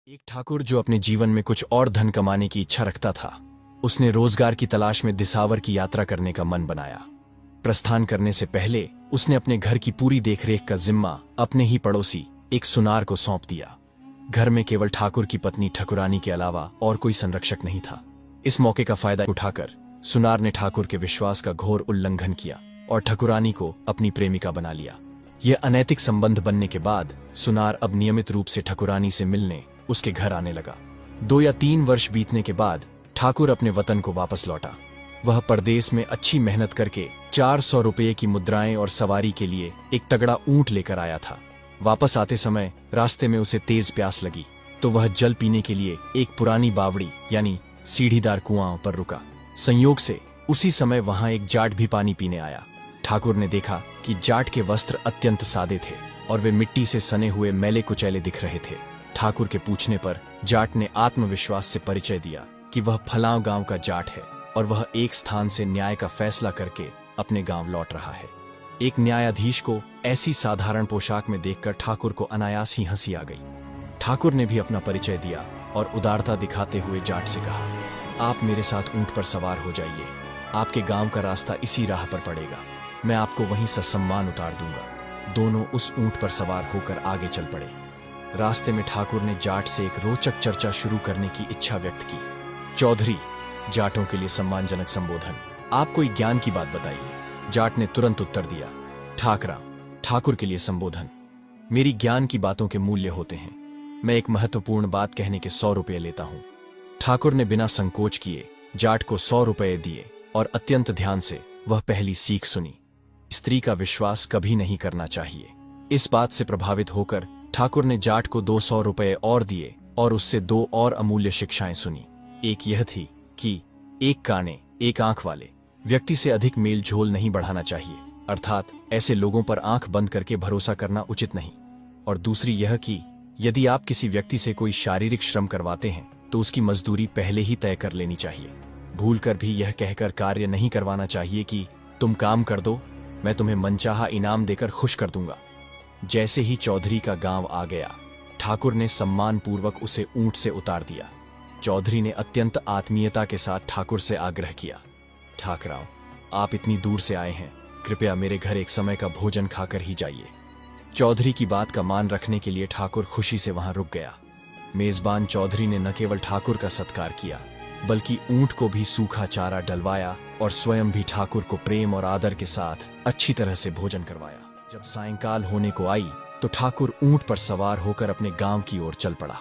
एक ठाकुर जो अपने जीवन में कुछ और धन कमाने की इच्छा रखता था, उसने रोजगार की तलाश में दिसावर की यात्रा करने का मन बनाया। प्रस्थान करने से पहले उसने अपने घर की पूरी देखरेख का जिम्मा अपने ही पड़ोसी एक सुनार को सौंप दिया। घर में केवल ठाकुर की पत्नी ठकुरानी के अलावा और कोई संरक्षक नहीं था। इस मौके का फायदा उठाकर सुनार ने ठाकुर के विश्वास का घोर उल्लंघन किया और ठकुरानी को अपनी प्रेमिका बना लिया। यह अनैतिक संबंध बनने के बाद सुनार अब नियमित रूप से ठकुरानी से मिलने उसके घर आने लगा। 2 या 3 वर्ष बीतने के बाद ठाकुर अपने वतन को वापस लौटा। वह परदेश में अच्छी मेहनत करके 400 रुपये की मुद्राएं और सवारी के लिए एक तगड़ा ऊंट लेकर आया था। वापस आते समय रास्ते में उसे तेज प्यास लगी तो वह जल पीने के लिए एक पुरानी बावड़ी यानी सीढ़ीदार कुआं पर रुका। संयोग से उसी समय वहां एक जाट भी पानी पीने आया। ठाकुर ने देखा कि जाट के वस्त्र अत्यंत सादे थे और वे मिट्टी से सने हुए मैले कुचैले दिख रहे थे। ठाकुर के पूछने पर जाट ने आत्मविश्वास से परिचय दिया कि वह फलां गांव का जाट है और वह एक स्थान से न्याय का फैसला करके अपने गांव लौट रहा है। एक न्यायाधीश को ऐसी साधारण पोशाक में देखकर ठाकुर को अनायास ही हंसी आ गई। ठाकुर ने भी अपना परिचय दिया और उदारता दिखाते हुए जाट से कहा, आप मेरे साथ ऊंट पर सवार हो जाइए। आपके गांव का रास्ता इसी राह पर पड़ेगा। मैं आपको वहीं ससम्मान उतार दूंगा। दोनों उस ऊंट पर सवार होकर आगे चल पड़े। रास्ते में ठाकुर ने जाट से एक रोचक चर्चा शुरू करने की इच्छा व्यक्त की। चौधरी, जाटों के लिए सम्मानजनक संबोधन, आप कोई ज्ञान की बात बताइए। जाट ने तुरंत उत्तर दिया, ठाकरा, ठाकुर के लिए संबोधन, मेरी ज्ञान की बातों के मूल्य होते हैं। मैं एक महत्वपूर्ण बात कहने के 100 रुपये लेता हूं। ठाकुर ने बिना संकोच किए जाट को 100 रुपये दिए और अत्यंत ध्यान से वह पहली सीख सुनी। स्त्री का विश्वास कभी नहीं करना चाहिए। इस बात से प्रभावित होकर ठाकुर ने जाट को 200 रुपये और दिए और उससे 2 और अमूल्य शिक्षाएं सुनी। एक यह थी कि एक काने एक आंख वाले व्यक्ति से अधिक मेल झोल नहीं बढ़ाना चाहिए, अर्थात ऐसे लोगों पर आंख बंद करके भरोसा करना उचित नहीं। और दूसरी यह कि यदि आप किसी व्यक्ति से कोई शारीरिक श्रम करवाते हैं तो उसकी मजदूरी पहले ही तय कर लेनी चाहिए। भूलकर भी यह कहकर कार्य नहीं करवाना चाहिए कि तुम काम कर दो, मैं तुम्हें मनचाहा इनाम देकर खुश कर दूंगा। जैसे ही चौधरी का गांव आ गया, ठाकुर ने सम्मानपूर्वक उसे ऊंट से उतार दिया। चौधरी ने अत्यंत आत्मीयता के साथ ठाकुर से आग्रह किया, ठाकराव, आप इतनी दूर से आए हैं, कृपया मेरे घर एक समय का भोजन खाकर ही जाइए। चौधरी की बात का मान रखने के लिए ठाकुर खुशी से वहां रुक गया। मेजबान चौधरी ने न केवल ठाकुर का सत्कार किया बल्कि ऊंट को भी सूखा चारा डलवाया और स्वयं भी ठाकुर को प्रेम और आदर के साथ अच्छी तरह से भोजन करवाया। जब सायंकाल होने को आई तो ठाकुर ऊंट पर सवार होकर अपने गांव की ओर चल पड़ा।